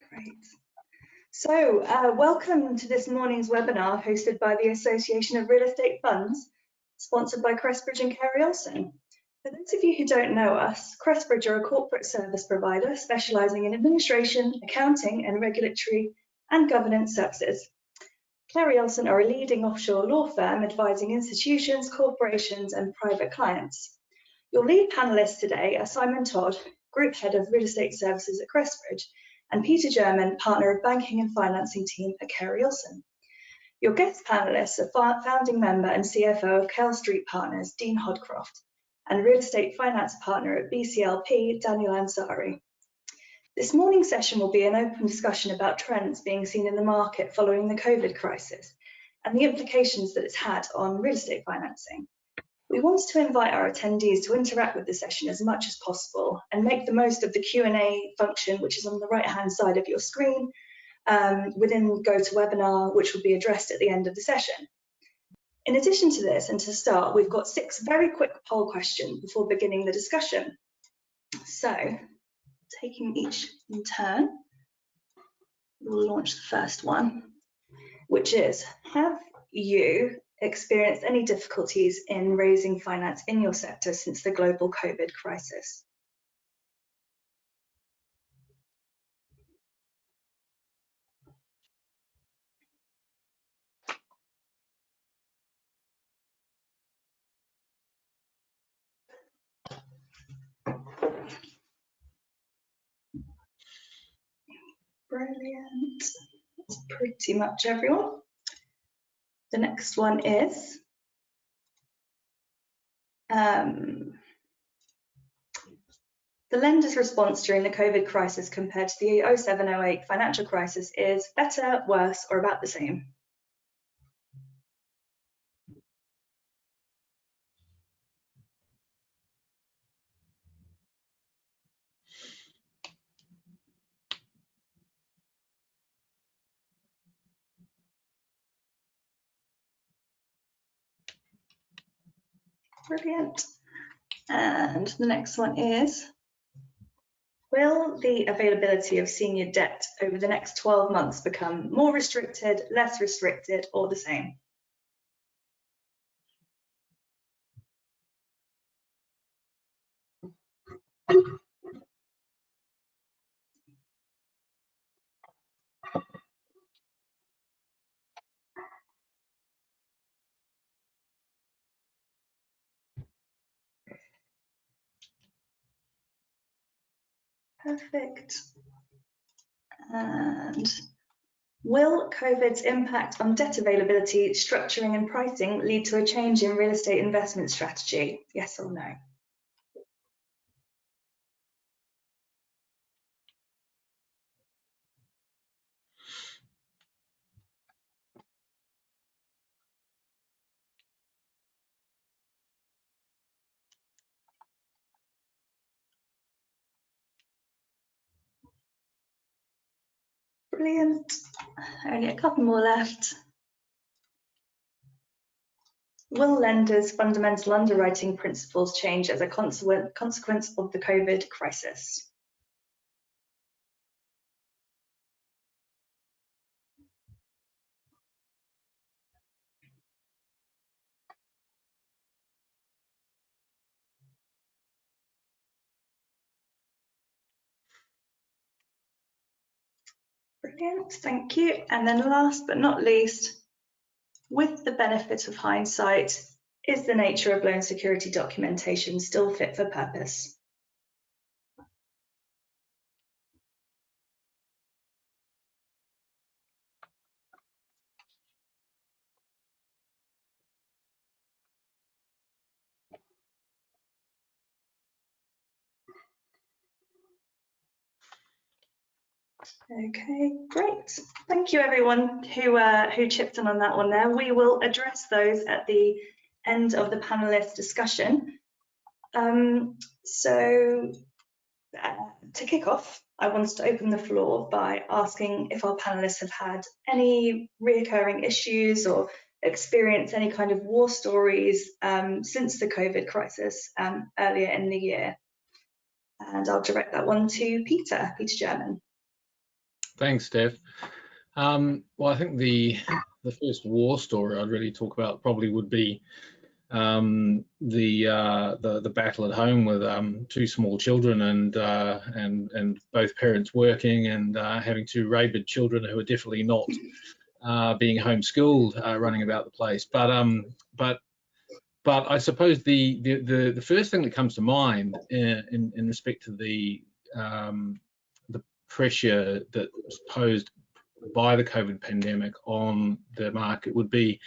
Great. So welcome to this morning's webinar hosted by the Association of Real Estate Funds, sponsored by Crestbridge and Carey Olsen. For those of you who don't know us, Crestbridge are a corporate service provider specialising in administration, accounting and regulatory and governance services. Carey Olsen are a leading offshore law firm advising institutions, corporations and private clients. Your lead panellists today are Simon Todd, Group Head of Real Estate Services at Crestbridge, and Peter German, Partner of Banking and Financing Team at Carey Olsen. Your guest panellists are founding member and CFO of Kell Street Partners, Dean Hodcroft, and Real Estate Finance Partner at BCLP, Daniel Ansari. This morning's session will be an open discussion about trends being seen in the market following the COVID crisis and the implications that it's had on real estate financing. We want to invite our attendees to interact with the session as much as possible and make the most of the Q&A function, which is on the right-hand side of your screen, within GoToWebinar, which will be addressed at the end of the session. In addition to this, and to start, we've got 6 very quick poll questions before beginning the discussion. So, taking each in turn, we'll launch the first one, which is, have you experienced any difficulties in raising finance in your sector since the global COVID crisis? Brilliant. That's pretty much everyone. The next one is the lender's response during the COVID crisis compared to the 07-08 financial crisis is better, worse, or about the same? Brilliant. And the next one is, will the availability of senior debt over the next 12 months become more restricted, less restricted, or the same? Perfect. And will COVID's impact on debt availability, structuring and pricing lead to a change in real estate investment strategy? Yes or no? Brilliant. Only a couple more left. Will lenders' fundamental underwriting principles change as a consequence of the COVID crisis? Brilliant, thank you. And then last but not least, with the benefit of hindsight, is the nature of loan security documentation still fit for purpose? Okay, great. Thank you everyone who chipped in on that one there. We will address those at the end of the panelist discussion. To kick off, I wanted to open the floor by asking if our panelists have had any reoccurring issues or experienced any kind of war stories since the COVID crisis earlier in the year. And I'll direct that one to Peter German. Thanks, Steph. Well, I think the first war story I'd really talk about probably would be the battle at home with two small children and both parents working and having two rabid children who are definitely not being homeschooled, running about the place. But I suppose the first thing that comes to mind in respect to the pressure that was posed by the COVID pandemic on the market would be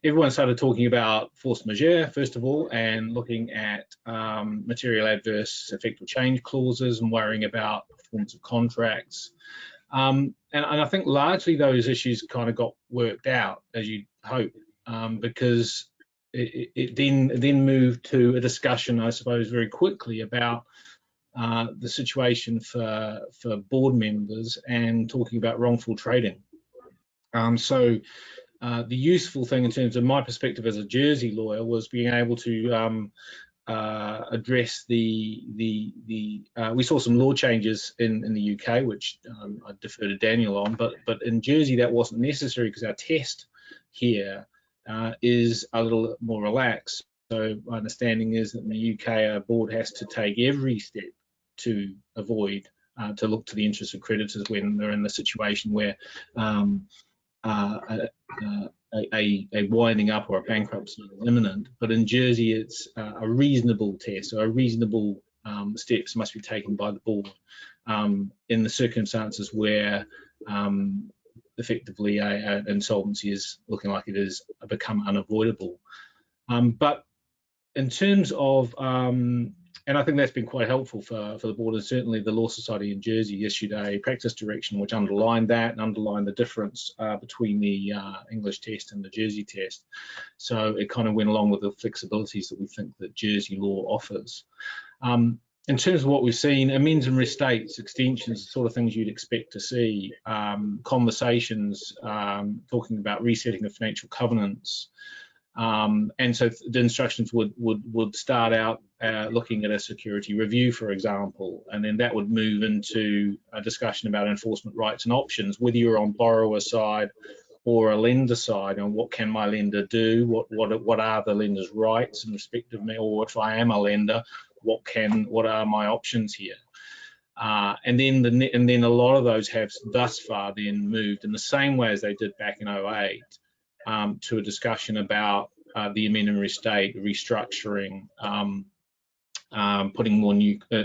everyone started talking about force majeure, first of all, and looking at material adverse effect or change clauses and worrying about performance of contracts. And I think largely those issues kind of got worked out, as you'd hope, because it then moved to a discussion, I suppose, very quickly about the situation for board members and talking about wrongful trading. So the useful thing in terms of my perspective as a Jersey lawyer was being able to address we saw some law changes in the UK, which I defer to Daniel on, but in Jersey that wasn't necessary because our test here is a little more relaxed. So my understanding is that in the UK, a board has to take every step to avoid to look to the interests of creditors when they're in the situation where a winding up or a bankruptcy is imminent. But in Jersey, it's a reasonable test, so a reasonable steps must be taken by the board in the circumstances where effectively an insolvency is looking like it has become unavoidable. But in terms of and I think that's been quite helpful for the board, and certainly the Law Society in Jersey issued a practice direction which underlined that and underlined the difference between the English test and the Jersey test. So it kind of went along with the flexibilities that we think that Jersey law offers. In terms of what we've seen, amends and restates, extensions, the sort of things you'd expect to see, conversations talking about resetting of financial covenants. And so the instructions would start out looking at a security review, for example, and then that would move into a discussion about enforcement rights and options, whether you're on borrower side or a lender side, and what can my lender do? What are the lender's rights in respect of me? Or if I am a lender, what are my options here? And then a lot of those have thus far then moved in the same way as they did back in 2008. To a discussion about the amend and restate, restructuring, putting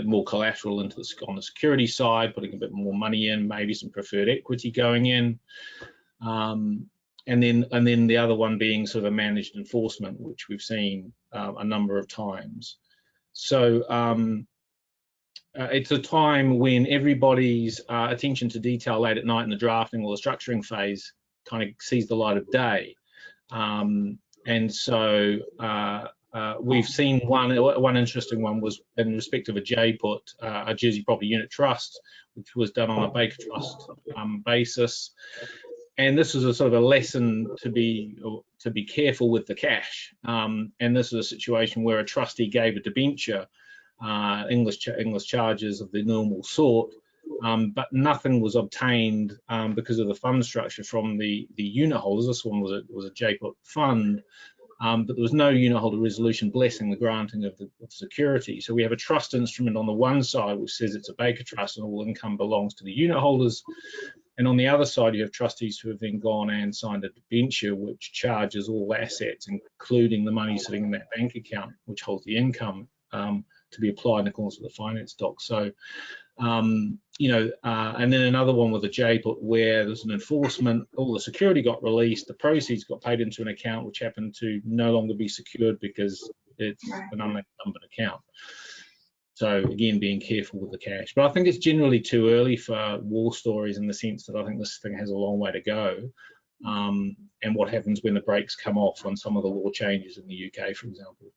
more collateral on the security side, putting a bit more money in, maybe some preferred equity going in, and then the other one being sort of a managed enforcement, which we've seen a number of times. So it's a time when everybody's attention to detail late at night in the drafting or the structuring phase kind of sees the light of day. And so we've seen one interesting one was in respect of a J-put, a Jersey Property Unit Trust, which was done on a Baker Trust basis. And this was a sort of a lesson to be careful with the cash. And this is a situation where a trustee gave a debenture, English charges of the normal sort, but nothing was obtained because of the fund structure from the unit holders. This one was a J-put fund, but there was no unit holder resolution blessing the granting of the security. So we have a trust instrument on the one side which says it's a Baker Trust and all income belongs to the unit holders, and on the other side you have trustees who have then gone and signed a debenture which charges all assets, including the money sitting in that bank account which holds the income, to be applied in accordance with the finance doc. So and then another one with a J-put where there's an enforcement, all the security got released, the proceeds got paid into an account which happened to no longer be secured because it's an unencumbered account. So again, being careful with the cash. But I think it's generally too early for war stories in the sense that I think this thing has a long way to go. And what happens when the brakes come off on some of the law changes in the UK, for example.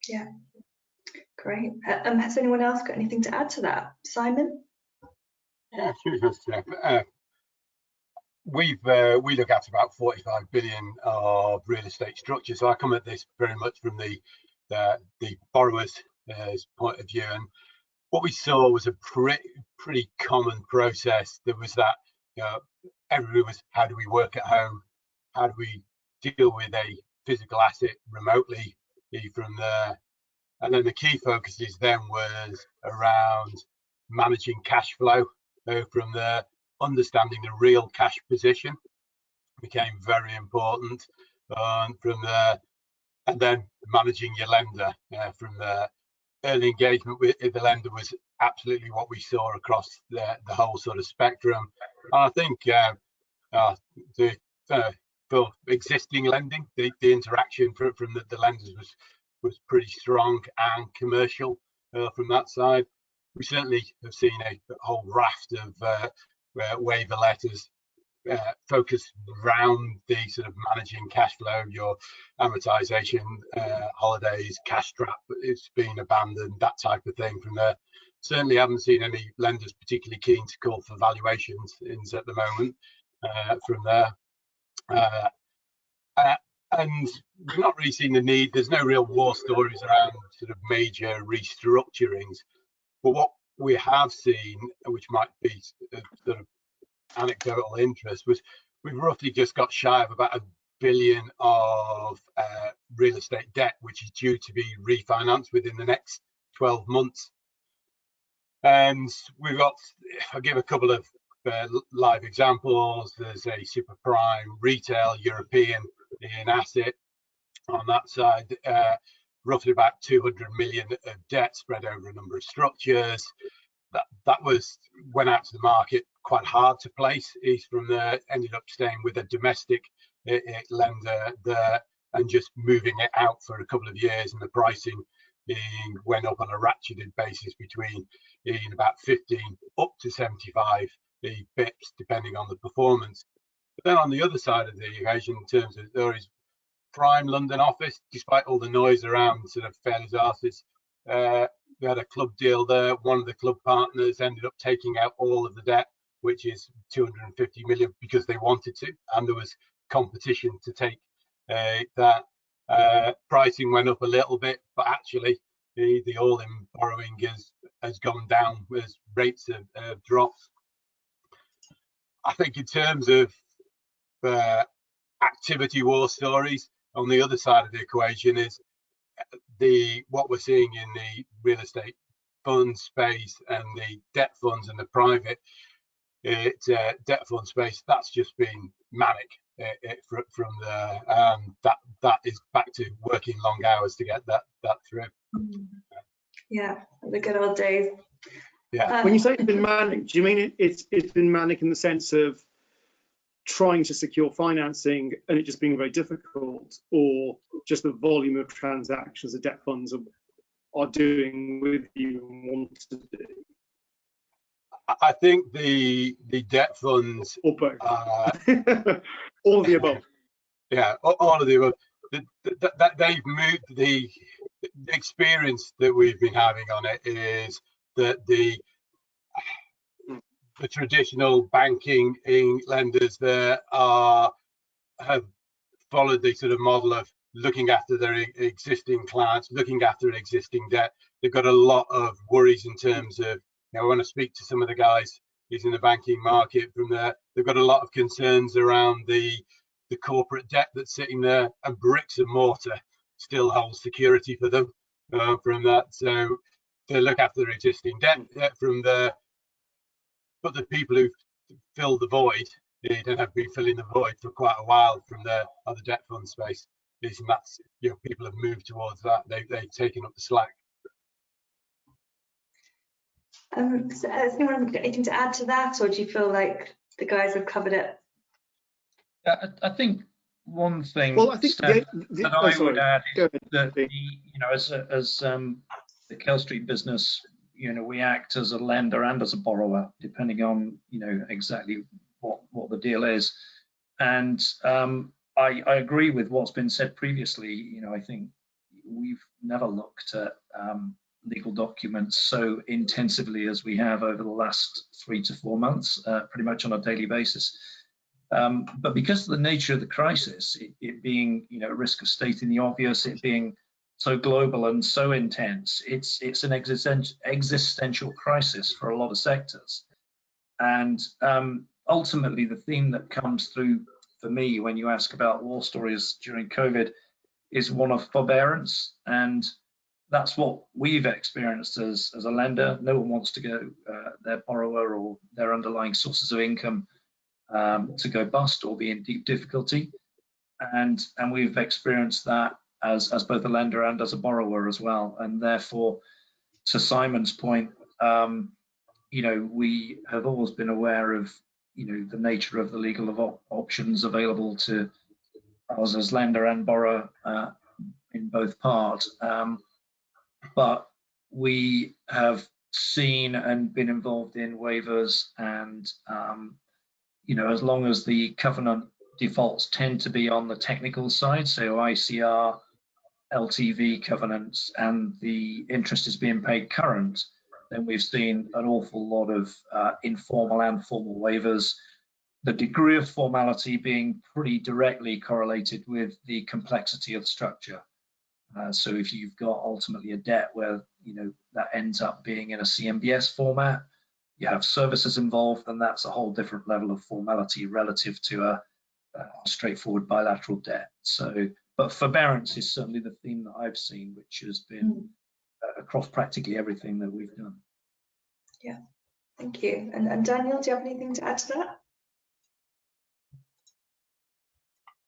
Yeah. Great. Has anyone else got anything to add to that? Simon? Yeah, sure, Steph. We look at about 45 billion of real estate structure. So I come at this very much from the borrower's point of view. And what we saw was a pretty common process. There was that, everybody was, how do we work at home? How do we deal with a physical asset remotely from there? And then the key focuses then was around managing cash flow from there. Understanding the real cash position became very important from there, and then managing your lender from there. Early engagement with the lender was absolutely what we saw across the whole sort of spectrum. And I think for existing lending, the interaction from the lenders was pretty strong and commercial from that side. We certainly have seen a whole raft of waiver letters focused around the sort of managing cash flow, your amortization, holidays, cash trap, it's been abandoned, that type of thing from there. Certainly haven't seen any lenders particularly keen to call for valuations at the moment from there. And we've not really seen the need. There's no real war stories around sort of major restructurings. But what we have seen, which might be sort of anecdotal interest, was we've roughly just got shy of about £1 billion of real estate debt, which is due to be refinanced within the next 12 months. And we've got, I'll give a couple of live examples. There's a super prime retail European in asset on that side, roughly about 200 million of debt spread over a number of structures. That went out to the market quite hard to place. He's from there, ended up staying with a domestic lender there and just moving it out for a couple of years, and the pricing went up on a ratcheted basis between about 15 up to 75 bips depending on the performance. But then on the other side of the equation, in terms of there is prime London office, despite all the noise around sort of fairness artists, we had a club deal there. One of the club partners ended up taking out all of the debt, which is 250 million, because they wanted to, and there was competition to take that. Pricing went up a little bit, but actually the all-in borrowing has gone down as rates have dropped. I think in terms of activity war stories, on the other side of the equation is what we're seeing in the real estate fund space and the debt funds and the private debt fund space. That's just been manic from there. That is back to working long hours to get that through. Yeah, the good old days. Yeah. When you say it's been manic, do you mean it's been manic in the sense of trying to secure financing and it just being very difficult, or just the volume of transactions the debt funds are doing with you and want to do? I think the debt funds, or both. All of the above. Yeah, all of the above. They've moved. The experience that we've been having on it is that the traditional banking lenders there have followed the sort of model of looking after their existing clients, looking after existing debt. They've got a lot of worries in terms of, I want to speak to some of the guys who's in the banking market from there. They've got a lot of concerns around the corporate debt that's sitting there, and bricks and mortar still holds security for them from that. So they look after their existing debt from there. But the people who fill the void, they have been filling the void for quite a while from the other debt fund space. And that's, people have moved towards that. They've taken up the slack. So has anyone got anything to add to that, or do you feel like the guys have covered it? I think one thing Well, I think that I would add is that as the Kell Street business, we act as a lender and as a borrower, depending on exactly what the deal is. And I agree with what's been said previously. I think we've never looked at legal documents so intensively as we have over the last 3 to 4 months, pretty much on a daily basis. But because of the nature of the crisis, it being risk of stating the obvious, it being so global and so intense, it's an existential crisis for a lot of sectors. And ultimately, the theme that comes through for me when you ask about war stories during COVID is one of forbearance. And that's what we've experienced as a lender. No one wants to go their borrower or their underlying sources of income to go bust or be in deep difficulty. And we've experienced that as both a lender and as a borrower as well. And therefore, to Simon's point, you know, we have always been aware of, you know, the nature of the legal options available to us as lender and borrower in both parts. But we have seen and been involved in waivers, and you know, as long as the covenant defaults tend to be on the technical side, so ICR, LTV covenants, and the interest is being paid current, then we've seen an awful lot of informal and formal waivers, the degree of formality being pretty directly correlated with the complexity of the structure. So if you've got ultimately a debt where, you know, that ends up being in a CMBS format, you have services involved, and that's a whole different level of formality relative to a straightforward bilateral debt. So, but forbearance is certainly the theme that I've seen, which has been across practically everything that we've done. Yeah, thank you. And Daniel, do you have anything to add to that?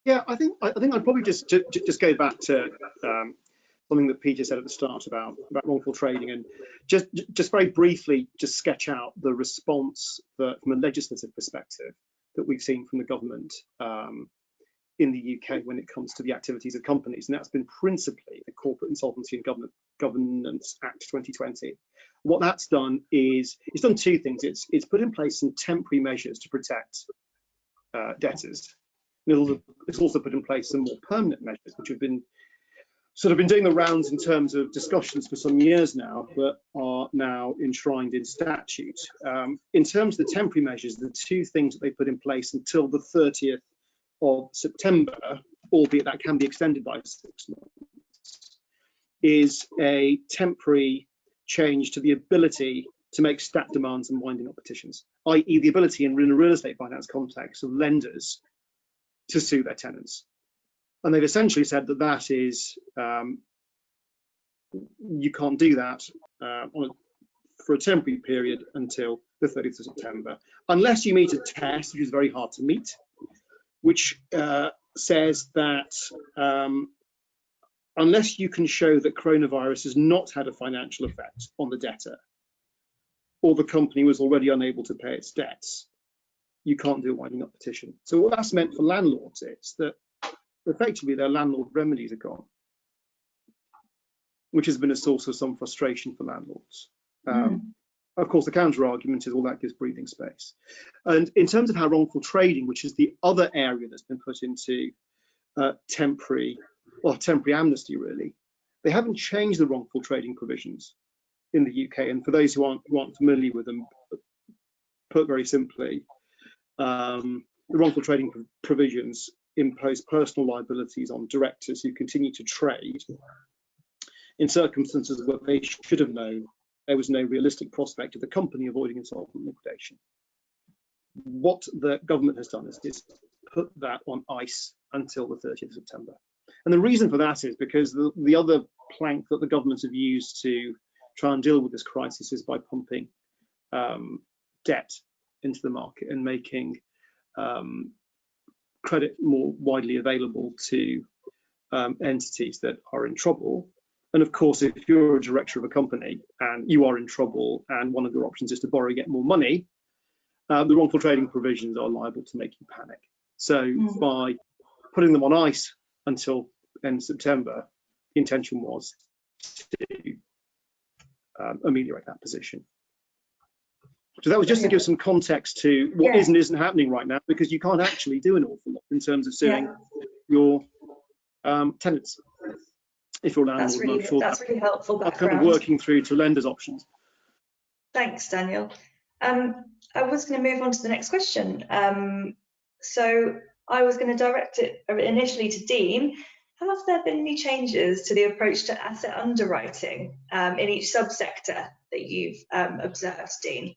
Yeah, I think I'd probably just go back to something that Peter said at the start about wrongful trading, and just very briefly just sketch out the response that, from a legislative perspective, that we've seen from the government in the UK when it comes to the activities of companies, and that's been principally the Corporate Insolvency and Governance Act 2020. What that's done is it's done two things. It's put in place some temporary measures to protect debtors. It's also put in place some more permanent measures, which have been doing the rounds in terms of discussions for some years now, but are now enshrined in statute. In terms of the temporary measures, the two things that they put in place until the 30th of September, albeit that can be extended by 6 months, is a temporary change to the ability to make stat demands and winding up petitions, i.e. the ability in a real estate finance context of lenders to sue their tenants. And they've essentially said that that is, you can't do that for a temporary period until the 30th of September, unless you meet a test, which is very hard to meet, which says that unless you can show that coronavirus has not had a financial effect on the debtor, or the company was already unable to pay its debts, you can't do a winding up petition. So what that's meant for landlords is that effectively their landlord remedies are gone, which has been a source of some frustration for landlords. Of course, the counter argument is all that gives breathing space. And in terms of how wrongful trading, which is the other area that's been put into temporary amnesty, really, they haven't changed the wrongful trading provisions in the UK. And for those who aren't familiar with them, put very simply, the wrongful trading provisions impose personal liabilities on directors who continue to trade in circumstances where they should have known there was no realistic prospect of the company avoiding insolvent liquidation. What the government has done is put that on ice until the 30th of September. And the reason for that is because the other plank that the governments have used to try and deal with this crisis is by pumping debt into the market and making credit more widely available to entities that are in trouble. And of course, if you're a director of a company and you are in trouble and one of your options is to borrow, get more money, the wrongful trading provisions are liable to make you panic. So by putting them on ice until end of September, the intention was to ameliorate that position. So that was just to give some context to what is and isn't happening right now, because you can't actually do an awful lot in terms of suing your tenants. If you're a landlord, that's really helpful background. Kind of working through to lenders' options. Thanks, Daniel. I was going to move on to the next question. So I was going to direct it initially to Dean. have there been any changes to the approach to asset underwriting in each subsector that you've observed, Dean?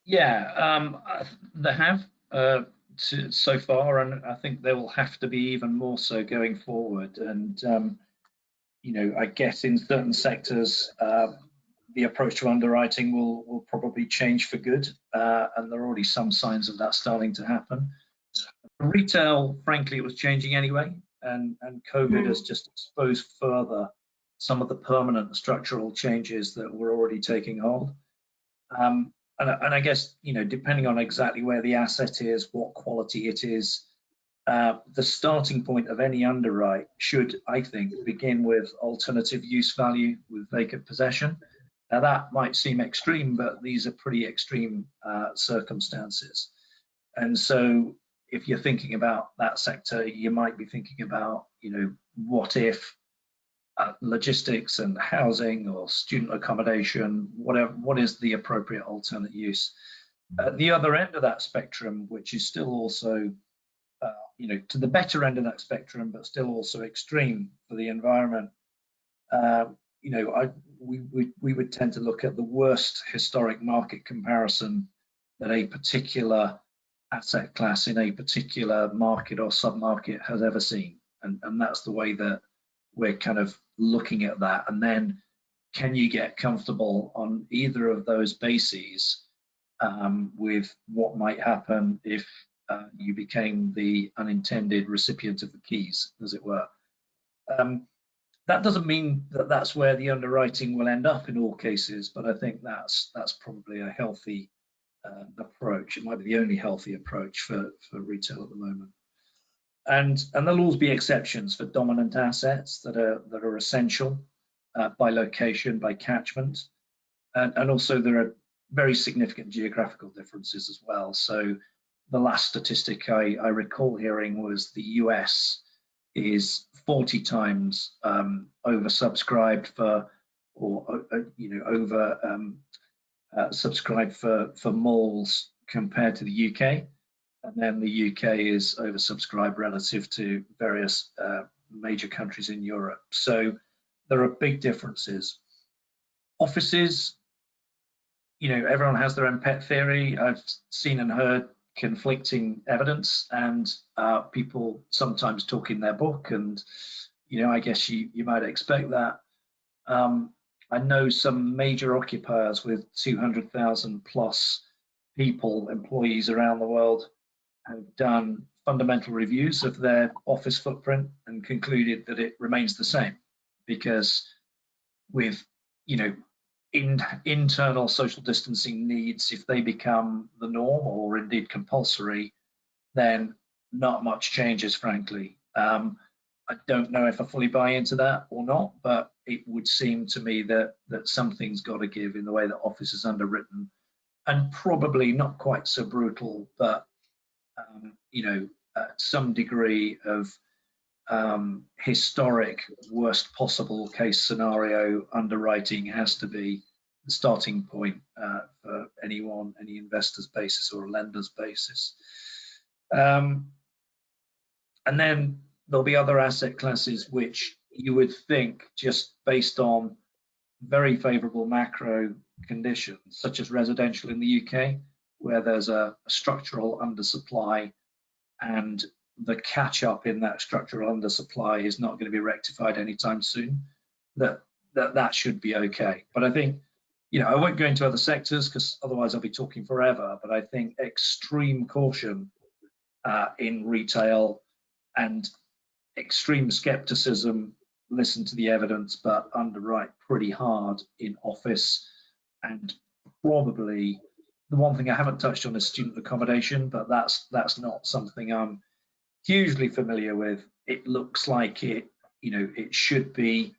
Yeah, there have so far, and I think there will have to be even more so going forward. And you know, I guess in certain sectors, the approach to underwriting will probably change for good, and there are already some signs of that starting to happen. Retail, frankly, it was changing anyway, and COVID has just exposed further some of the permanent structural changes that were already taking hold. And I guess, you know, depending on exactly where the asset is, what quality it is, the starting point of any underwrite should, I think, begin with alternative use value with vacant possession. Now that might seem extreme, but these are pretty extreme circumstances. And so if you're thinking about that sector, you might be thinking about, you know, what if logistics and housing or student accommodation, whatever, what is the appropriate alternate use? At the other end of that spectrum, which is still also, you know, to the better end of that spectrum, but still also extreme for the environment, you know, we would tend to look at the worst historic market comparison that a particular asset class in a particular market or sub-market has ever seen. And that's the way that we're kind of looking at that. And then can you get comfortable on either of those bases with what might happen if you became the unintended recipient of the keys, as it were. That doesn't mean that that's where the underwriting will end up in all cases, but I think that's probably a healthy approach. It might be the only healthy approach for retail at the moment. And there'll always be exceptions for dominant assets that are essential by location, by catchment, and also there are very significant geographical differences as well. So the last statistic I recall hearing was the US is 40 times oversubscribed for, or you know, over subscribed for malls compared to the UK, and then the UK is oversubscribed relative to various major countries in Europe. So there are big differences. Offices, you know, everyone has their own pet theory. I've seen and heard conflicting evidence, and people sometimes talk in their book, and you know, I guess you might expect that. I know some major occupiers with 200,000 plus people, employees around the world, have done fundamental reviews of their office footprint and concluded that it remains the same, because with, you know, internal social distancing needs, if they become the norm or indeed compulsory, then not much changes, frankly. I don't know if I fully buy into that or not, but it would seem to me that something's got to give in the way that office is underwritten, and probably not quite so brutal, but you know, some degree of historic worst possible case scenario underwriting has to be the starting point for anyone, any investor's basis or a lender's basis. And then there'll be other asset classes which you would think, just based on very favorable macro conditions, such as residential in the UK, where there's a structural undersupply, and the catch up in that structural undersupply is not going to be rectified anytime soon, that should be okay. But I think, you know, I won't go into other sectors because otherwise I'll be talking forever, but I think extreme caution in retail and extreme skepticism, listen to the evidence, but underwrite pretty hard in office. And probably the one thing I haven't touched on is student accommodation, but that's not something I'm hugely familiar with. It looks like it, you know, it should be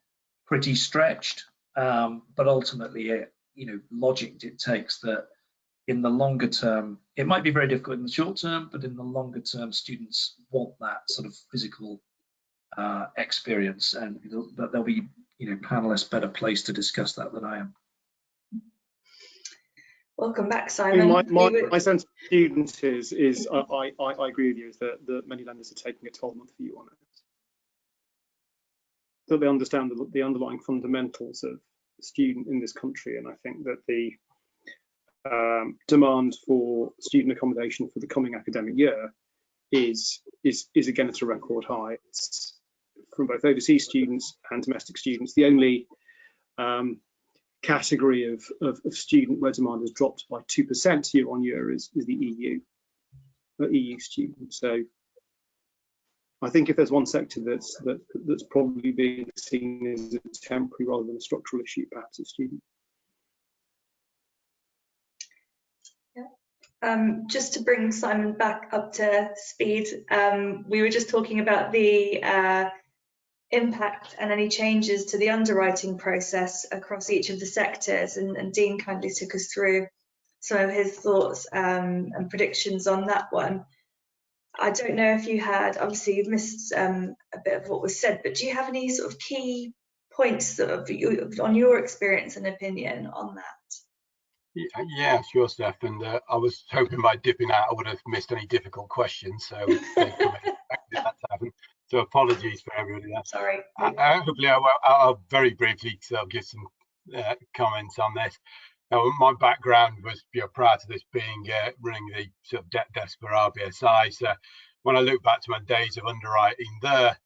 pretty stretched, but ultimately, you know, logic dictates that in the longer term, it might be very difficult in the short term, but in the longer term, students want that sort of physical experience, and there'll be, you know, panelists better placed to discuss that than I am. Welcome back, Simon. My sense of students is I agree with you, is that many lenders are taking a 12-month view on it. that they understand the underlying fundamentals of the student in this country. And I think that the demand for student accommodation for the coming academic year is again at a record high. It's from both overseas students and domestic students. The only category of student where demand has dropped by 2% year on year is the EU student. So I think if there's one sector that's probably being seen as a temporary rather than a structural issue, perhaps it's student. Just to bring Simon back up to speed, we were just talking about the impact and any changes to the underwriting process across each of the sectors, and Dean kindly took us through some of his thoughts and predictions on that one. I don't know if you had, obviously you've missed a bit of what was said, but do you have any sort of key points on your experience and opinion on that? Yeah, sure, Steph. And I was hoping by dipping out I would have missed any difficult questions. So they've come in that to happen. So apologies for everybody. Sorry. Hopefully I'll very briefly give some comments on this. My background was prior to this being running the sort of debt desk for RBSI. So when I look back to my days of underwriting there,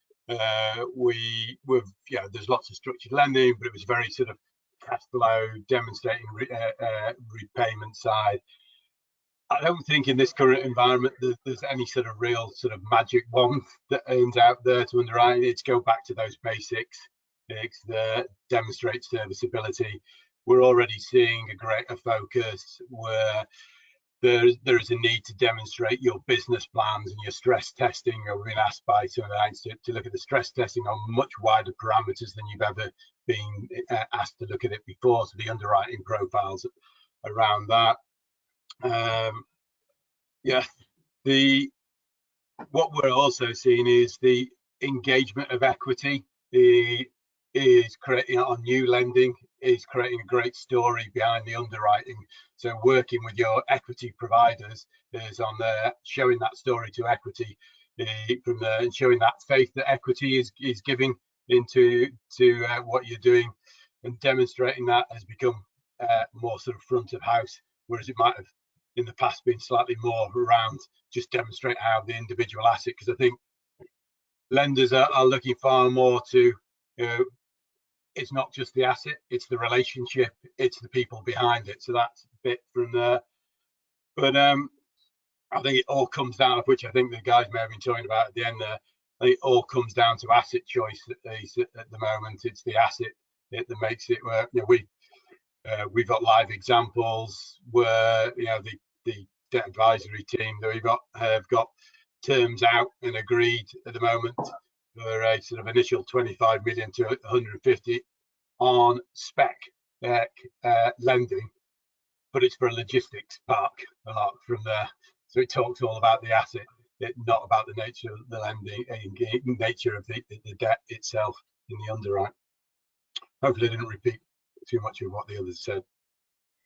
we were there's lots of structured lending, but it was very sort of cash flow demonstrating repayment side. I don't think in this current environment there's any sort of real sort of magic wand that aims out there to underwrite. It's go back to those basics, that demonstrate serviceability. We're already seeing a greater focus where there is a need to demonstrate your business plans and your stress testing. We've been asked by some of the banks to look at the stress testing on much wider parameters than you've ever been asked to look at it before. So the underwriting profiles around that. What we're also seeing is the engagement of equity is creating on new lending, is creating a great story behind the underwriting. So working with your equity providers is on there, showing that story to equity from there, and showing that faith that equity is giving into what you're doing, and demonstrating that has become more sort of front of house, whereas it might have in the past been slightly more around just demonstrate how the individual asset, because I think lenders are looking far more to it's not just the asset, it's the relationship, it's the people behind it. So that's a bit from there. But I think it all comes down, of which I think the guys may have been talking about at the end there. I think it all comes down to asset choice at the moment. It's the asset that makes it work. We've got live examples where the debt advisory team that we've got have got terms out and agreed at the moment for a sort of initial 25 million to 150 on spec lending, but it's for a logistics park a lot from there. So it talks all about the asset, not about the nature of the lending, nature of the debt itself in the underwrite. Hopefully I didn't repeat too much of what the others said.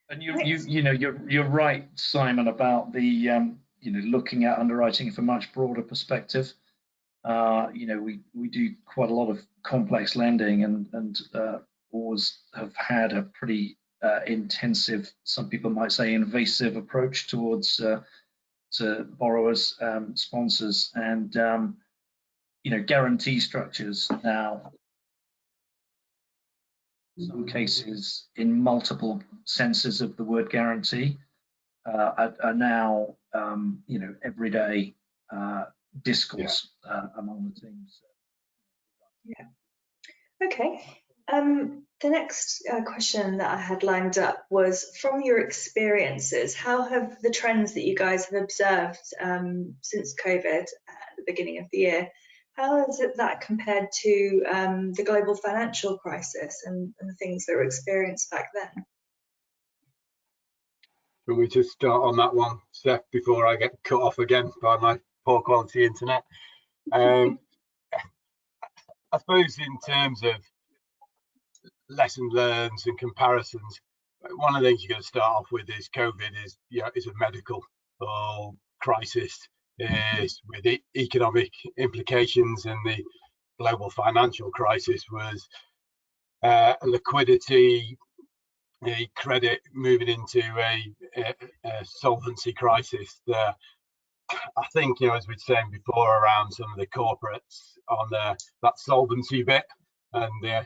And you're right, Simon, about the looking at underwriting from a much broader perspective. We do quite a lot of complex lending and always have had a pretty intensive, some people might say invasive approach towards to borrowers, sponsors, and guarantee structures now, in some cases in multiple senses of the word guarantee, are now everyday discourse among the teams. Yeah. Okay. The next question that I had lined up was, from your experiences, how have the trends that you guys have observed since COVID at the beginning of the year, how has that compared to the global financial crisis and the things that were experienced back then? Can we just start on that one, Steph, before I get cut off again by my poor quality internet? I suppose in terms of lessons learned and comparisons, one of the things you're going to start off with is COVID is a medical crisis, is with the economic implications and global financial crisis was liquidity, a credit moving into a solvency crisis. I think, as we'd saying before around some of the corporates on that solvency bit, and the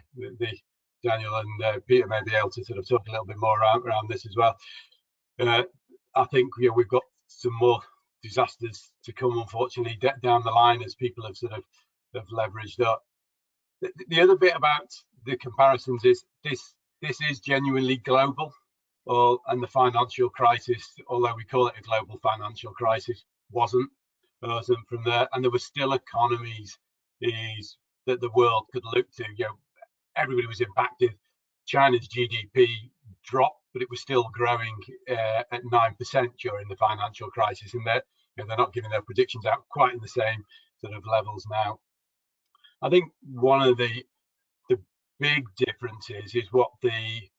Daniel and Peter may be able to sort of talk a little bit more around this as well. I think we've got some more disasters to come, unfortunately, down the line as people have sort of leveraged up. The other bit about the comparisons is this is genuinely global, and the financial crisis, although we call it a global financial crisis, wasn't from there, and there were still economies that the world could look to. Everybody was impacted. China's GDP dropped, but it was still growing at 9% during the financial crisis, and they're not giving their predictions out quite in the same sort of levels now. I think one of the big differences is what being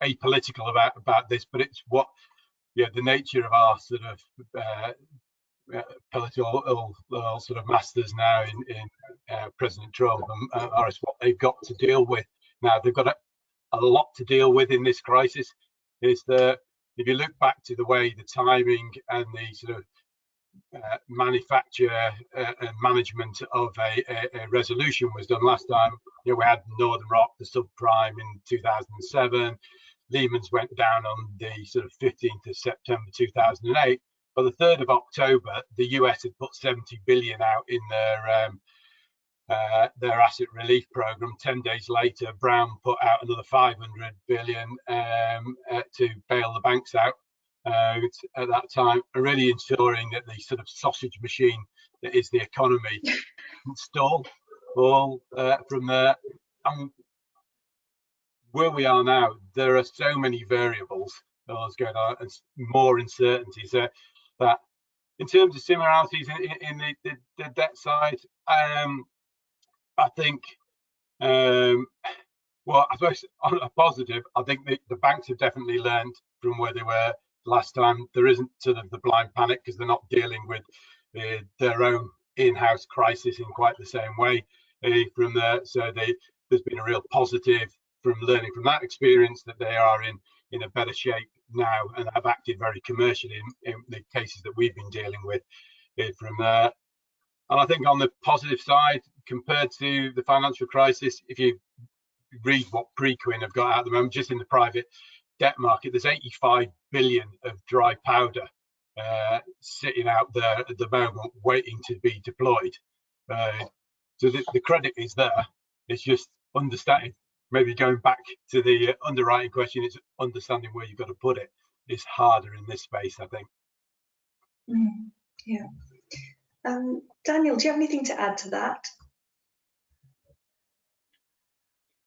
apolitical about this, but it's what the nature of our sort of political sort of masters now in President Trump and AREF, what they've got to deal with now. They've got a lot to deal with in this crisis. Is that if you look back to the way the timing and the sort of manufacture and management of a resolution was done last time, we had Northern Rock, the subprime in 2007. Lehman's went down on the sort of 15th of September 2008. By the 3rd of October, the US had put 70 billion out in their asset relief program. 10 days later, Brown put out another 500 billion to bail the banks out at that time, really ensuring that the sort of sausage machine that is the economy didn't stall all from there. And where we are now, there are so many variables that was going on and more uncertainties that in terms of similarities in the debt side, I think, well, I suppose on a positive, I think the banks have definitely learned from where they were last time. There isn't sort of the blind panic because they're not dealing with their own in-house crisis in quite the same way from there. So there's been a real positive from learning from that experience, that they are in a better shape now and have acted very commercially in the cases that we've been dealing with from there. And I think on the positive side, compared to the financial crisis, if you read what Preqin have got out at the moment, just in the private debt market, there's 85 billion of dry powder sitting out there at the moment waiting to be deployed. So the credit is there. It's just understanding, maybe going back to the underwriting question, it's understanding where you've got to put it is harder in this space, I think. Yeah. Daniel, do you have anything to add to that?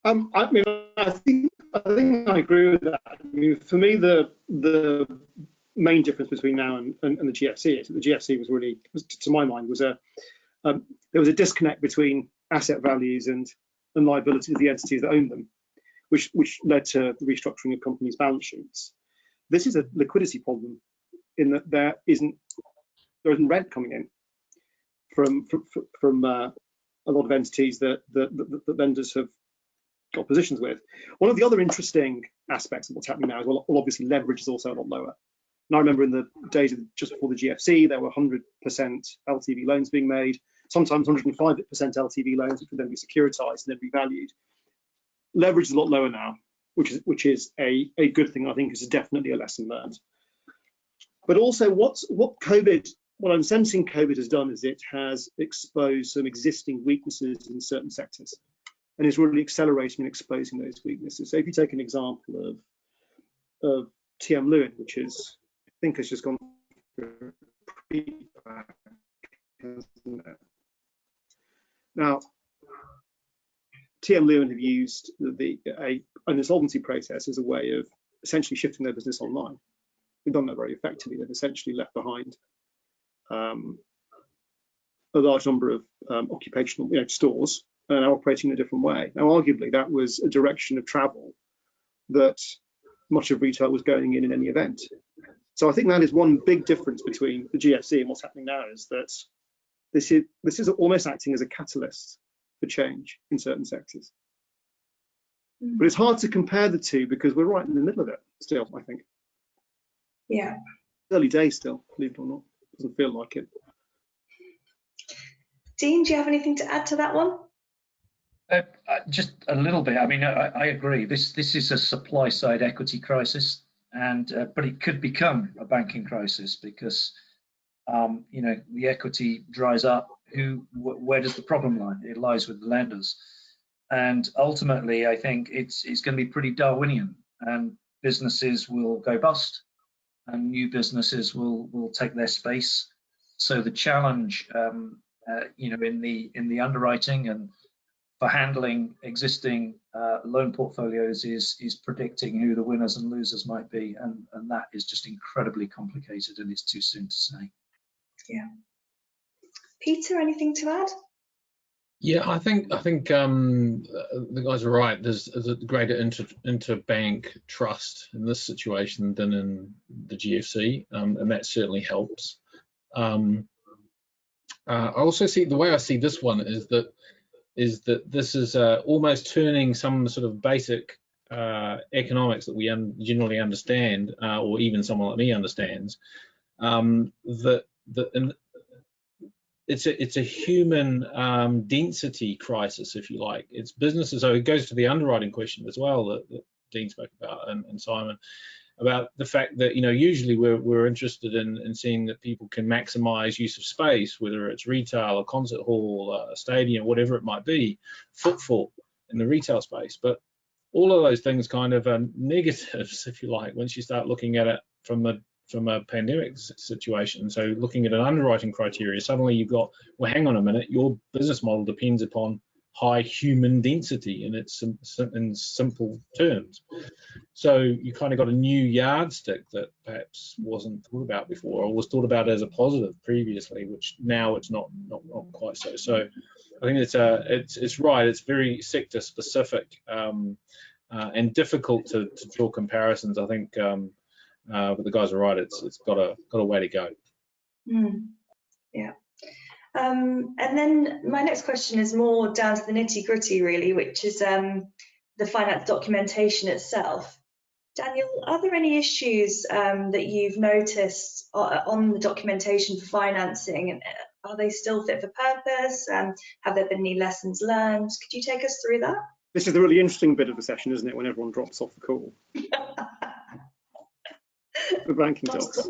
I mean, I think I agree with that. I mean, for me, the main difference between now and the GFC is that the GFC was really, to my mind, was there was a disconnect between asset values and liability of the entities that own them, which led to the restructuring of companies' balance sheets. This is a liquidity problem in that there isn't rent coming in from a lot of entities that lenders have got positions with. One of the other interesting aspects of what's happening now is, well, obviously leverage is also a lot lower. And I remember in the days of just before the GFC, there were 100% LTV loans being made, sometimes 105% LTV loans, which would then be securitized and then be valued. Leverage is a lot lower now, which is a good thing. I think is definitely a lesson learned. But also, what I'm sensing COVID has done is it has exposed some existing weaknesses in certain sectors, and is really accelerating and exposing those weaknesses. So if you take an example of TM Lewin, which is, I think has just gone through now, TM Lewin have used an insolvency process as a way of essentially shifting their business online. They've done that very effectively. They've essentially left behind a large number of occupational stores and are operating in a different way. Now, arguably, that was a direction of travel that much of retail was going in any event. So I think that is one big difference between the GFC and what's happening now, is that this is almost acting as a catalyst for change in certain sectors. But it's hard to compare the two because we're right in the middle of it still, I think. Yeah. Early days still, believe it or not. Doesn't feel like it. Dean, do you have anything to add to that one? Just a little bit. I mean, I agree. This is a supply side equity crisis, and but it could become a banking crisis because you know, the equity dries up. Where does the problem lie? It lies with the lenders, and ultimately, I think it's going to be pretty Darwinian, and businesses will go bust, and new businesses will take their space. So the challenge, you know, in the underwriting and for handling existing loan portfolios is predicting who the winners and losers might be, and that is just incredibly complicated, and it's too soon to say. Yeah. Peter, anything to add? Yeah, I think the guys are right. There's a greater interbank trust in this situation than in the GFC, and that certainly helps. I also see, the way I see this one is that this is almost turning some sort of basic economics that we generally understand, or even someone like me understands, it's a human density crisis, if you like. It's businesses, so it goes to the underwriting question as well that Dean spoke about, and Simon, about the fact that, you know, usually we're interested in seeing that people can maximize use of space, whether it's retail, a concert hall, a stadium, whatever it might be, footfall in the retail space. But all of those things kind of are negatives, if you like, once you start looking at it from a pandemic situation. So looking at an underwriting criteria, suddenly you've got, well, hang on a minute, your business model depends upon high human density in simple terms. So you kind of got a new yardstick that perhaps wasn't thought about before, or was thought about as a positive previously, which now it's not quite so. So I think it's right. It's very sector specific and difficult to draw comparisons. I think, but the guys are right. It's got a way to go. Yeah. And then my next question is more down to the nitty gritty, really, which is the finance documentation itself. Daniel, are there any issues that you've noticed on the documentation for financing? And are they still fit for purpose? Have there been any lessons learned? Could you take us through that? This is the really interesting bit of the session, isn't it, when everyone drops off the call? The banking docs.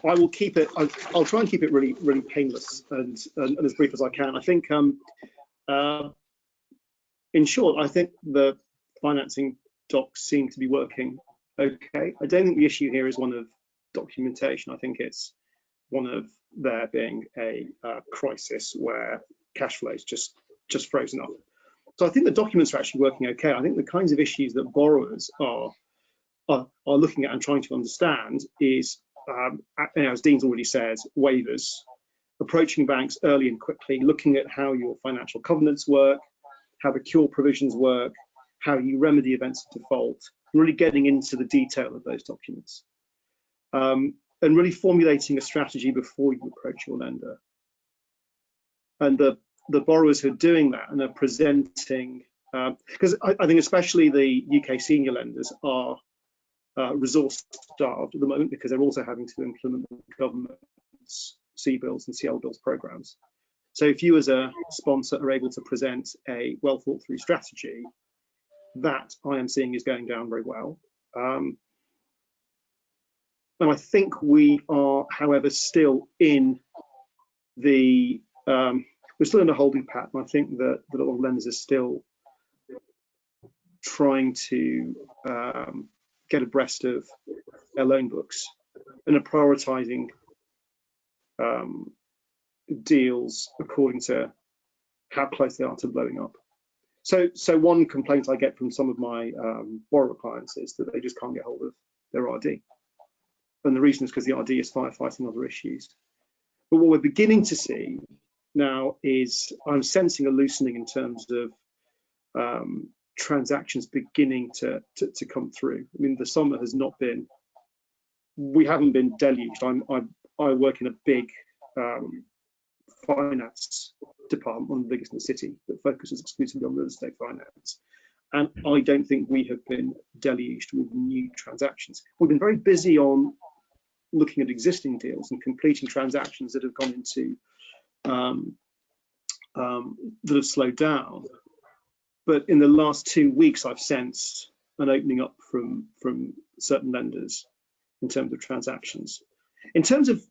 I will keep it. I'll try and keep it really, really painless and as brief as I can. I think, in short, I think the financing docs seem to be working okay. I don't think the issue here is one of documentation. I think it's one of there being a crisis where cash flow is just frozen up. So I think the documents are actually working okay. I think the kinds of issues that borrowers are looking at and trying to understand is, you know, as Dean's already said, waivers, approaching banks early and quickly, looking at how your financial covenants work, how the cure provisions work, how you remedy events of default, really getting into the detail of those documents, and really formulating a strategy before you approach your lender. And the borrowers who are doing that and are presenting, because I think especially the UK senior lenders are resource starved at the moment, because they're also having to implement the government's C-bills and CL bills programs. So if you as a sponsor are able to present a well thought through strategy, that I am seeing is going down very well. And I think we are, however, still in the, we're still in a holding pattern. I think that a lot of lenders are still trying to get abreast of their loan books and are prioritizing deals according to how close they are to blowing up. So one complaint I get from some of my borrower clients is that they just can't get hold of their RD. And the reason is because the RD is firefighting other issues. But what we're beginning to see now is I'm sensing a loosening in terms of transactions beginning to come through. I mean, the summer has not been, we haven't been deluged. I work in a big finance department, one of the biggest in the city, that focuses exclusively on real estate finance. And I don't think we have been deluged with new transactions. We've been very busy on looking at existing deals and completing transactions that have gone into that have slowed down. But in the last 2 weeks, I've sensed an opening up from certain lenders in terms of transactions. In terms of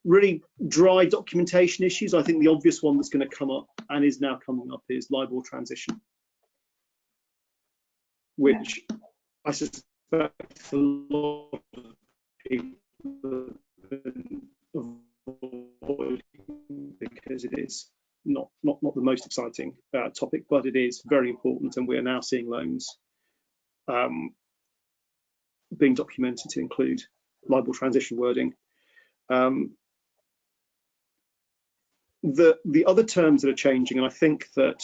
really dry documentation issues, I think the obvious one that's going to come up and is now coming up is LIBOR transition, which I suspect a lot of people have been avoiding because it is not the most exciting topic, but it is very important, and we are now seeing loans being documented to include LIBOR transition wording. The other terms that are changing, and I think that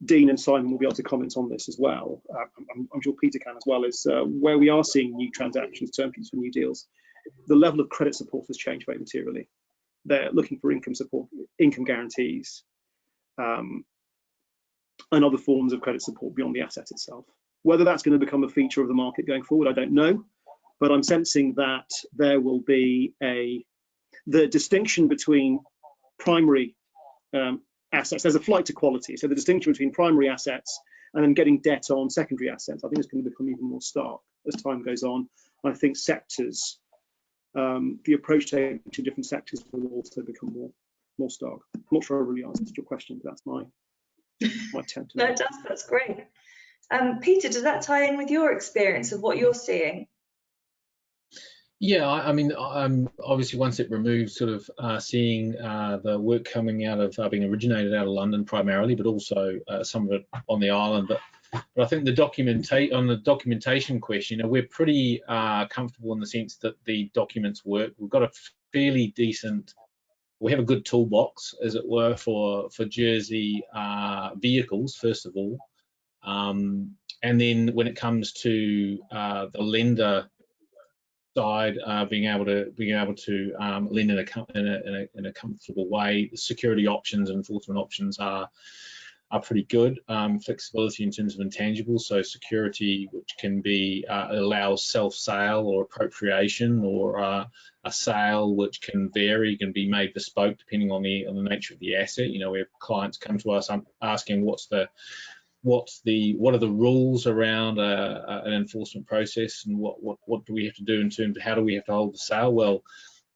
Dean and Simon will be able to comment on this as well, I'm sure Peter can as well, is where we are seeing new transactions, term sheets for new deals, the level of credit support has changed very materially. They're looking for income support, income guarantees, and other forms of credit support beyond the asset itself. Whether that's going to become a feature of the market going forward, I don't know, but I'm sensing that there will be the distinction between primary assets, there's a flight to quality, so the distinction between primary assets and then getting debt on secondary assets, I think it's going to become even more stark as time goes on. I think sectors, the approach taken to different sectors will also become more stark. I'm not sure I really answered your question, but that's my attempt. No, it does. That's great. Peter, does that tie in with your experience of what you're seeing? Yeah, I mean, obviously once it removes sort of seeing the work coming out of being originated out of London primarily, but also some of it on the island. But I think on the documentation question, we're pretty comfortable in the sense that the documents work. We've got a fairly decent, we have a good toolbox, as it were, for Jersey vehicles, first of all. And then when it comes to the lender side, being able to lend in a comfortable way, the security options and enforcement options are pretty good. Flexibility in terms of intangibles, so security, which can be allows self-sale or appropriation, or a sale which can vary, can be made bespoke depending on the nature of the asset. We have clients come to us asking what are the rules around an enforcement process, and what do we have to do in terms of how do we have to hold the sale? Well,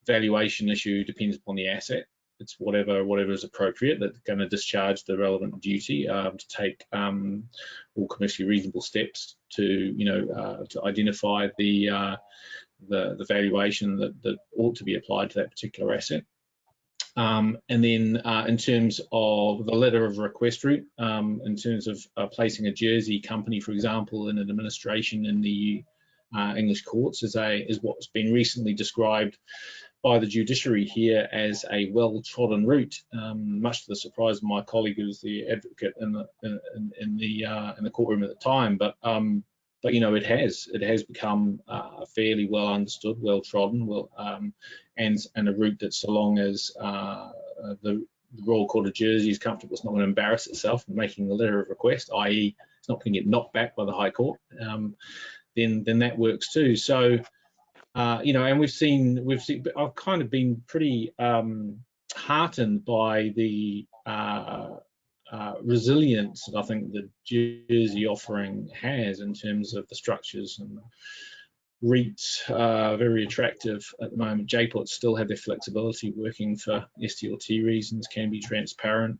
valuation issue depends upon the asset. It's whatever is appropriate that's going to discharge the relevant duty to take all commercially reasonable steps to identify the valuation that ought to be applied to that particular asset. And then in terms of the letter of request route, in terms of placing a Jersey company, for example, in an administration in the English courts, is what's been recently described by the judiciary here as a well-trodden route, much to the surprise of my colleague who was the advocate in the courtroom at the time. But it has become fairly well understood, well trodden, and a route that, so long as the Royal Court of Jersey is comfortable, it's not going to embarrass itself in making the letter of request, i.e., it's not going to get knocked back by the High Court, then that works too. So, and we've seen. I've kind of been pretty heartened by the resilience that I think the Jersey offering has in terms of the structures, and REITs very attractive at the moment. JPOTs still have their flexibility, working for STLT reasons, can be transparent.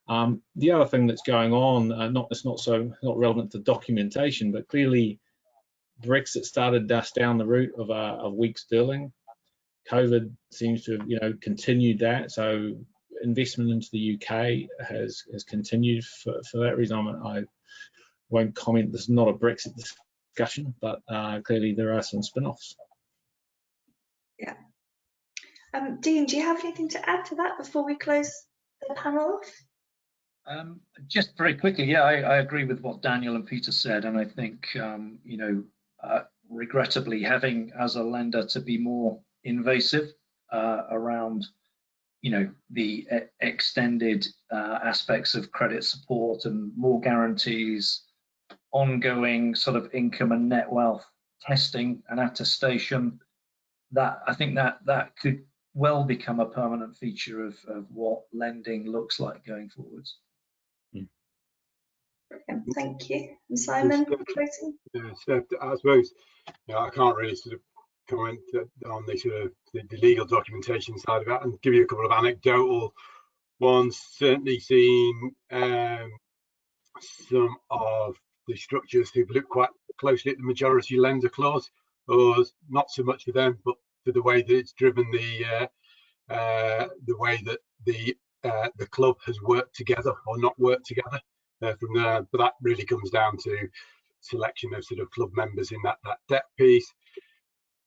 The other thing that's going on, it's not relevant to documentation, but clearly Brexit started us down the route of weak sterling. COVID seems to have continued that, so investment into the UK has continued for that reason. I won't comment. This is not a Brexit discussion, but clearly there are some spin-offs. Yeah. Dean, do you have anything to add to that before we close the panel off? Just very quickly, yeah, I agree with what Daniel and Peter said, and I think regrettably having as a lender to be more invasive around you know, the extended aspects of credit support and more guarantees, ongoing sort of income and net wealth testing and attestation, that I think that could well become a permanent feature of what lending looks like going forwards. Brilliant, thank you. And Simon, closing? Yeah, so I suppose, you know, I can't really sort of comment on the sort of the legal documentation side of that, and give you a couple of anecdotal ones. Certainly seen some of the structures who've looked quite closely at the majority lender clause, or not so much for them, but for the way that it's driven the way that the club has worked together or not worked together from there. But that really comes down to selection of sort of club members in that debt piece.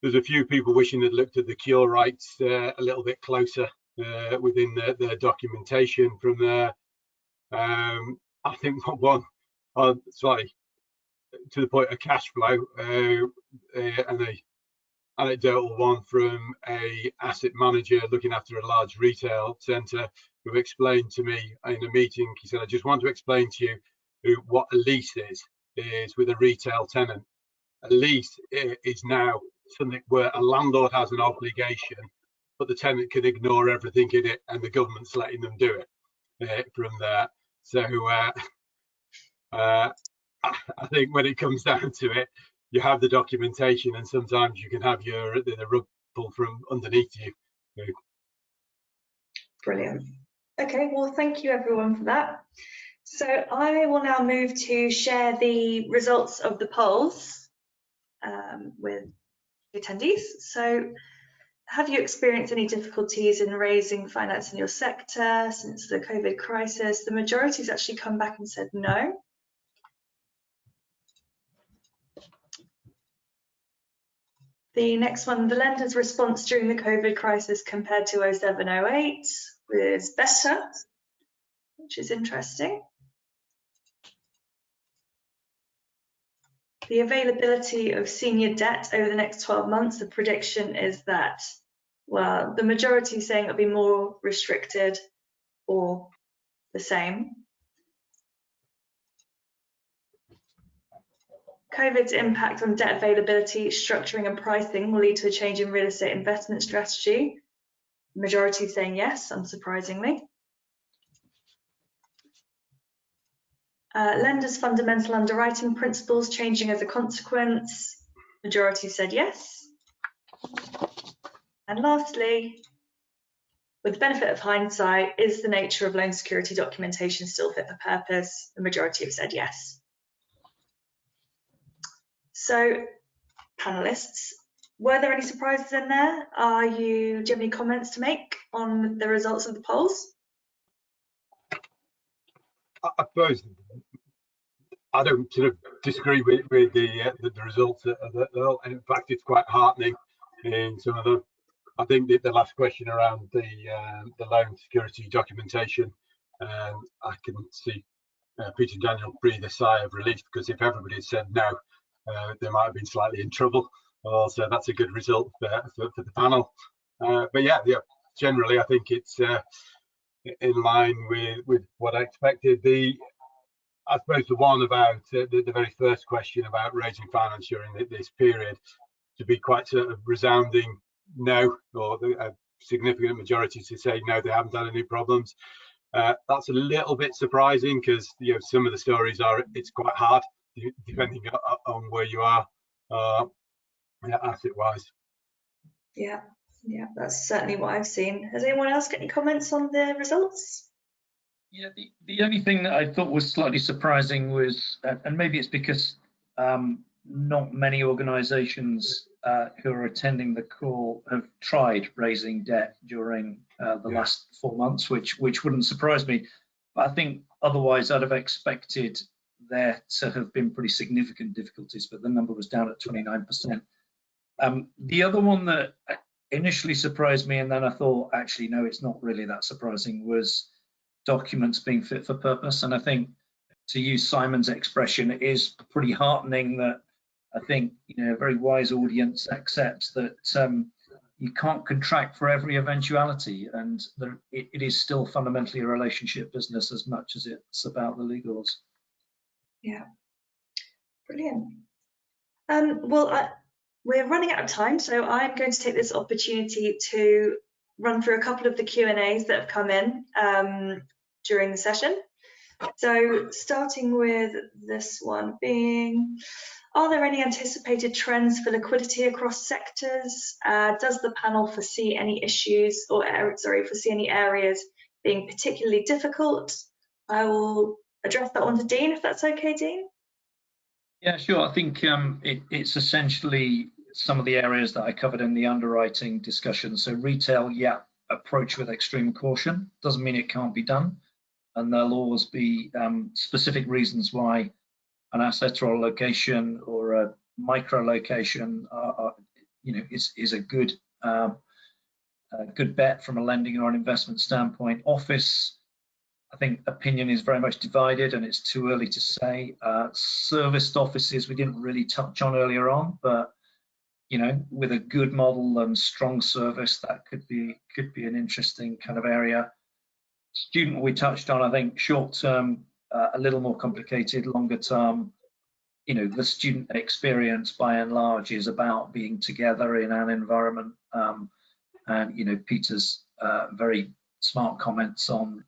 There's a few people wishing they'd looked at the cure rights a little bit closer within the documentation from there. I think one, slightly to the point of cash flow, and a anecdotal one from a asset manager looking after a large retail centre, who explained to me in a meeting, he said, I just want to explain to you what a lease is with a retail tenant. A lease is now something where a landlord has an obligation, but the tenant can ignore everything in it, and the government's letting them do it from there. So I think when it comes down to it, you have the documentation, and sometimes you can have the rug pulled from underneath you. Brilliant. Okay, well, thank you everyone for that. So I will now move to share the results of the polls with the attendees. So have you experienced any difficulties in raising finance in your sector since the COVID crisis? The majority has actually come back and said no. The next one, the lender's response during the COVID crisis compared to 07-08 was better, which is interesting. The availability of senior debt over the next 12 months, the prediction is that, well, the majority is saying it'll be more restricted or the same. COVID's impact on debt availability, structuring and pricing will lead to a change in real estate investment strategy. The majority is saying yes, unsurprisingly. Lenders' fundamental underwriting principles changing as a consequence. Majority said yes. And lastly, with the benefit of hindsight, is the nature of loan security documentation still fit for purpose? The majority have said yes. So, panelists, were there any surprises in there? Do you have any comments to make on the results of the polls? I suppose I don't sort of disagree with the results. In fact, it's quite heartening in some of them. I think the last question around the loan security documentation, I can see Peter and Daniel breathe a sigh of relief, because if everybody had said no, they might have been slightly in trouble. So that's a good result for the panel. But yeah, generally I think it's in line with what I expected. I suppose the one about the very first question about raising finance during this period, to be quite sort of resounding no, or a significant majority to say no, they haven't had any problems. That's a little bit surprising, because some of the stories are it's quite hard depending on where you are asset wise. Yeah, that's certainly what I've seen. Has anyone else got any comments on the results? Yeah, the only thing that I thought was slightly surprising was, and maybe it's because not many organisations who are attending the call have tried raising debt during the last 4 months, which wouldn't surprise me. But I think otherwise I'd have expected there to have been pretty significant difficulties, but the number was down at 29%. The other one that initially surprised me, and then I thought, actually, no, it's not really that surprising, was documents being fit for purpose. And I think, to use Simon's expression, it is pretty heartening that I think a very wise audience accepts that you can't contract for every eventuality, and it is still fundamentally a relationship business as much as it's about the legals. Yeah, brilliant. We're running out of time, so I'm going to take this opportunity to run through a couple of the Q&As that have come in during the session. So starting with this one being, are there any anticipated trends for liquidity across sectors? Does the panel foresee any issues or foresee any areas being particularly difficult? I will address that one to Dean, if that's okay, Dean. Yeah, sure. I think it's essentially some of the areas that I covered in the underwriting discussion. So retail, yeah, approach with extreme caution. Doesn't mean it can't be done. And there'll always be specific reasons why an asset or a location or a micro location is a good good bet from a lending or an investment standpoint. Office, I think opinion is very much divided, and it's too early to say. Serviced offices we didn't really touch on earlier on, but with a good model and strong service, that could be an interesting kind of area. Student we touched on. I think short term a little more complicated. Longer term, the student experience by and large is about being together in an environment, and Peter's very smart comments on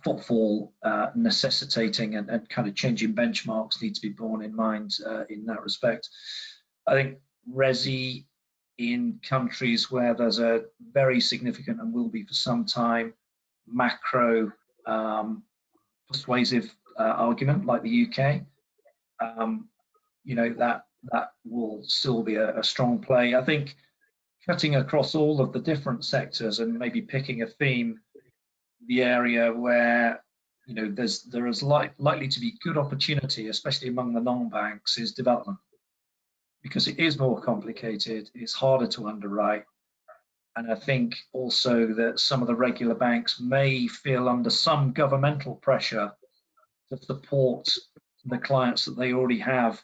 footfall necessitating and kind of changing benchmarks need to be borne in mind in that respect. I think resi in countries where there's a very significant, and will be for some time, macro persuasive argument like the UK, that will still be a strong play. I think cutting across all of the different sectors and maybe picking a theme, the area where there is likely to be good opportunity, especially among the non-banks, is development, because it is more complicated, it's harder to underwrite, and I think also that some of the regular banks may feel under some governmental pressure to support the clients that they already have,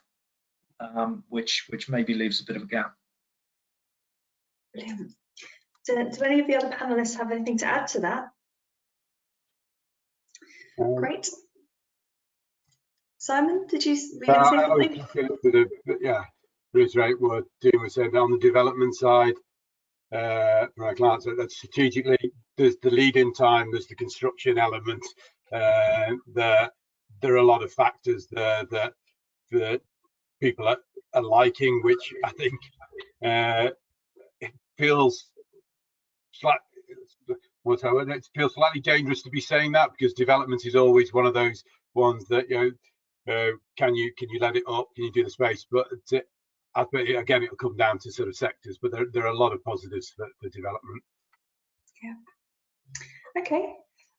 which maybe leaves a bit of a gap. Brilliant. Do any of the other panelists have anything to add to that? Great. Simon, were you going to say something? Yeah, reiterate what Dean was saying on the development side. For our clients, that strategically, there's the lead-in time, there's the construction element. There are a lot of factors there that people are liking, which I think it feels slightly dangerous to be saying that, because development is always one of those ones that can you let it up, can you do the space, but again it'll come down to sort of sectors, but there are a lot of positives for development. Yeah. Okay.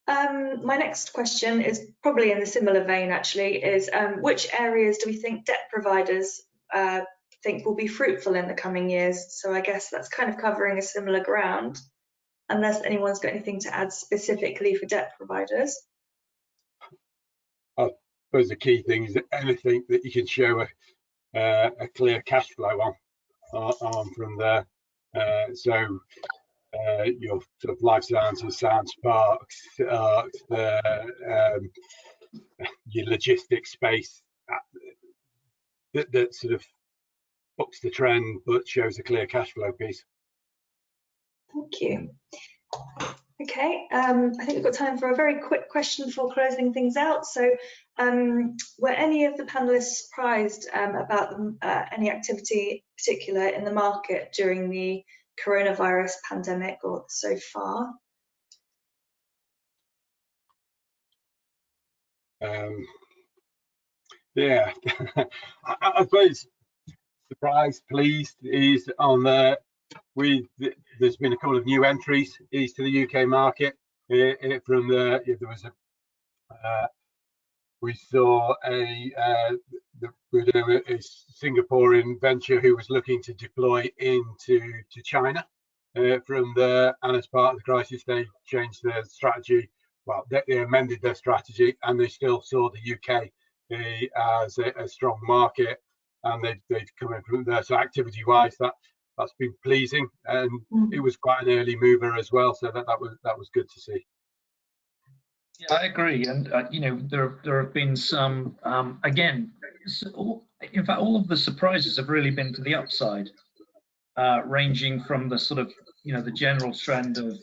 My next question is probably in a similar vein, actually, is which areas do we think debt providers think will be fruitful in the coming years? So I guess that's kind of covering a similar ground, unless anyone's got anything to add specifically for debt providers. I suppose the key thing is that anything that you can show a clear cash flow on from there. So your sort of life sciences, science parks, your logistics space that sort of bucks the trend but shows a clear cash flow piece. Thank you. Okay, I think we've got time for a very quick question before closing things out. So were any of the panelists surprised about any activity particular in the market during the coronavirus pandemic or so far? Yeah, I suppose surprised, pleased is on the there's been a couple of new entries to the UK market. From there was we saw a Singaporean venture who was looking to deploy into China. From there, and as part of the crisis, they changed their strategy. Well, they amended their strategy, and they still saw the UK as a strong market, and they've come in from there. So activity-wise, that's been pleasing, and it was quite an early mover as well, so that was good to see. Yeah, I agree, and you know, there have been some again. In fact, all of the surprises have really been to the upside, ranging from the sort of, you know, the general trend of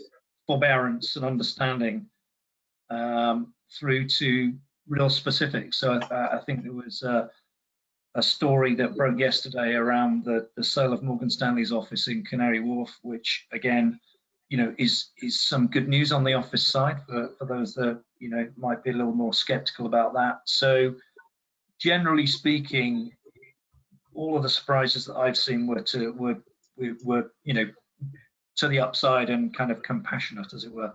forbearance and understanding through to real specifics. So I think there was a story that broke yesterday around the sale of Morgan Stanley's office in Canary Wharf, which again, you know, is some good news on the office side for those that, you know, might be a little more skeptical about that. So generally speaking, all of the surprises that I've seen were you know, to the upside and kind of compassionate, as it were.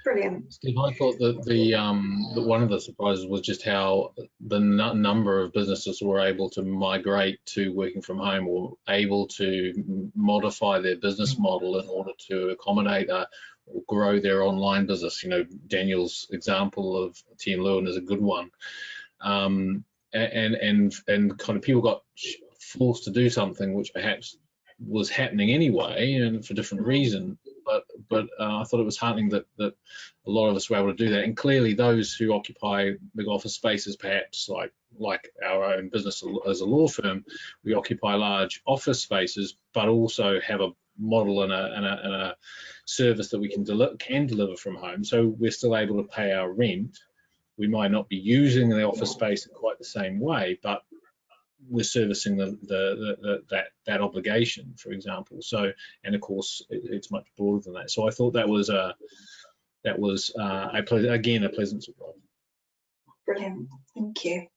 Brilliant. Steve, I thought that that one of the surprises was just how the number of businesses were able to migrate to working from home, or able to modify their business model in order to accommodate or grow their online business. You know, Daniel's example of T and Lewin is a good one, and kind of people got forced to do something which perhaps was happening anyway, and for different reasons. But I thought it was heartening that a lot of us were able to do that. And clearly, those who occupy big office spaces, perhaps like our own business as a law firm, we occupy large office spaces, but also have a model and a service that we can deliver from home. So we're still able to pay our rent. We might not be using the office space in quite the same way, but we're servicing that obligation, for example. So, and of course, it's much broader than that. So I thought that was a pleasant surprise. Brilliant, thank you.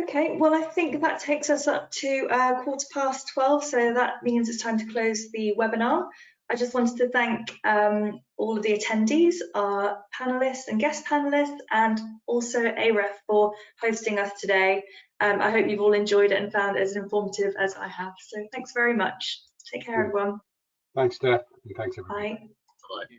Okay, well, I think that takes us up to 12:15, so that means it's time to close the webinar. I just wanted to thank all of the attendees, our panelists and guest panelists, and also AREF for hosting us today. I hope you've all enjoyed it and found it as informative as I have. So thanks very much. Take care, everyone. Thanks, Steph, and thanks, everyone. Bye. Bye.